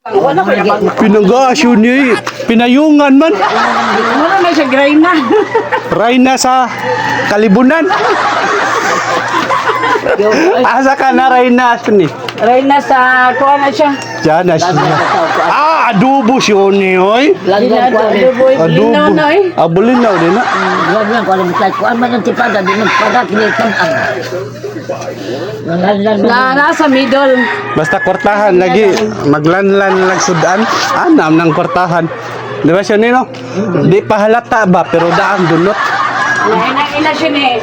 Wala ko yung Pinagasyo ni pinayungan man. wala na siya gray na. Rayna sa Kalibunan. Asa ka na Rayna ni? Ray na sa kuha na siya. Diyan na siya. Adobo siya ni oy. Lagyan ko rin. Linaw na eh. Abulinaw din na. Lagyan ko rin. Kung ano man ang tipada, di magpada, kinitamang. Nasa middle. Basta kwartahan lagi maglanlan lang sudan. Anam ng kwartahan. Di ba siya nino? Di pa halata ba pero daan dunot. Ina siya ni.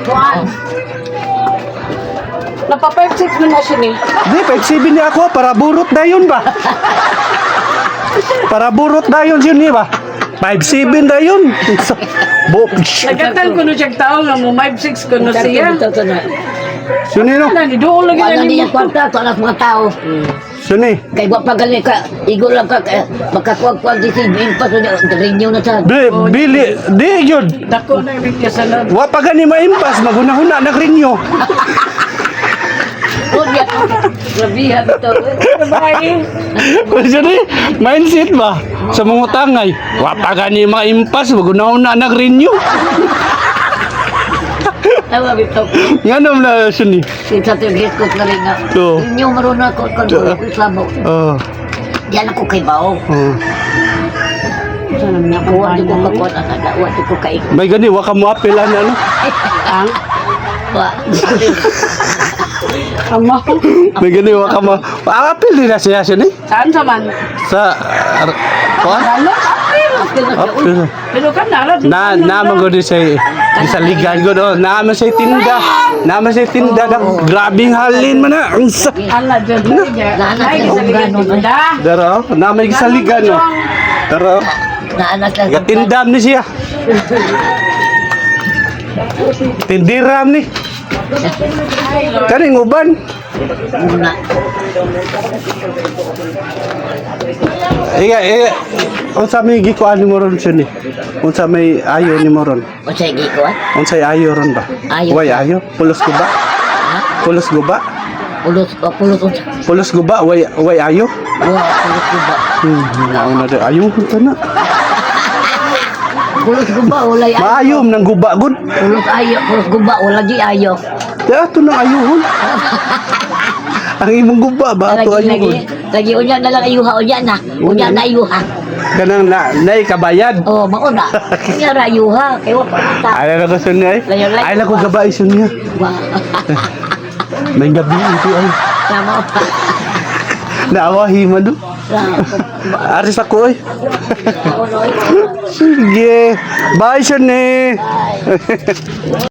Kuhaan. Napa-5-6 mo na siya ni. Di 5-7 ni ako para burot dayon ba? Para burot dayon siya ni ba? 5-7 dayon. Nagkatan ko na siyang tao nga mo 5-6 ko na siya. Siya nino? Wala ni doon lagi Wala na niya ni. kwarta, ito alas mga tao. Siya ni? Kaya wag pagaling ka, igo lang ka, makakuwag-kuwag di si Bimpas, renew na sa... Bili, di yun. Dako na yung kasalan. Wa pa gani maimpas, magunahuna nagrinyo. Grabihan ito. Sabay. Siya ni, mindset ba? Sa mga tangay. Wa pa gani maimpas, magunahuna nagrinyo. Tawa bito. Nga naman na siya ni. Sa tigit ko na rin nga. Oo. Renew marunong ako, kung islamo. Yan ako kay Bao. Nakuha di ko kakuha na nagawa di ko kaig. May gani, wa ka mo apel ano? Ang Wa. ama. May gani, wa ka mo. Apel din na siya ni. Saan sa man? Sa, kuha? Ano? Apil. Apel. Pero kan Naman ko din sa ligan ko doon. Naman sa tinda. Naman sa tinda. Grabing halin man na. Ang sa... Ala dyan niya. Naanak Ay, na sa ligan ganun. tinda. Daro, naman sa ligan no. Daro, Naanak lang. gatindam ni siya. Tindiram ni. Kaning uban. Muna. Unsa may gikuan ni mo ron siya ni? Unsa may ayo ni mo ron? O sa igi ko ah. Unsay ayo ron ba? Ayo. Way ayo? Pulos guba? Ha? Pulos guba? Pulos o pulos unsa. Pulos guba? Way ayo? Wa pulos ko ba. Nauna na ayo ko na. Pulos ko ba wala ayo. Maayom ng guba gud. Pulos ayo, pulos ko ba wala di ayo. Ya to nang ayuhon. Ang imong guba ba ato ayuhon? Lagi unya na lang ayuha unya na. Unya na ayuha. Kanang nay kabayad. Oh, mauna. Unya ra ayuha kay wa pa ata. Ay na ko sunya ay. Layo-layo. Ay na ko gabay sunya. Wa. May gabi ito ay. Tama. Naawahi man do. Aris ako ay. Ono. Sige. Bye Shani.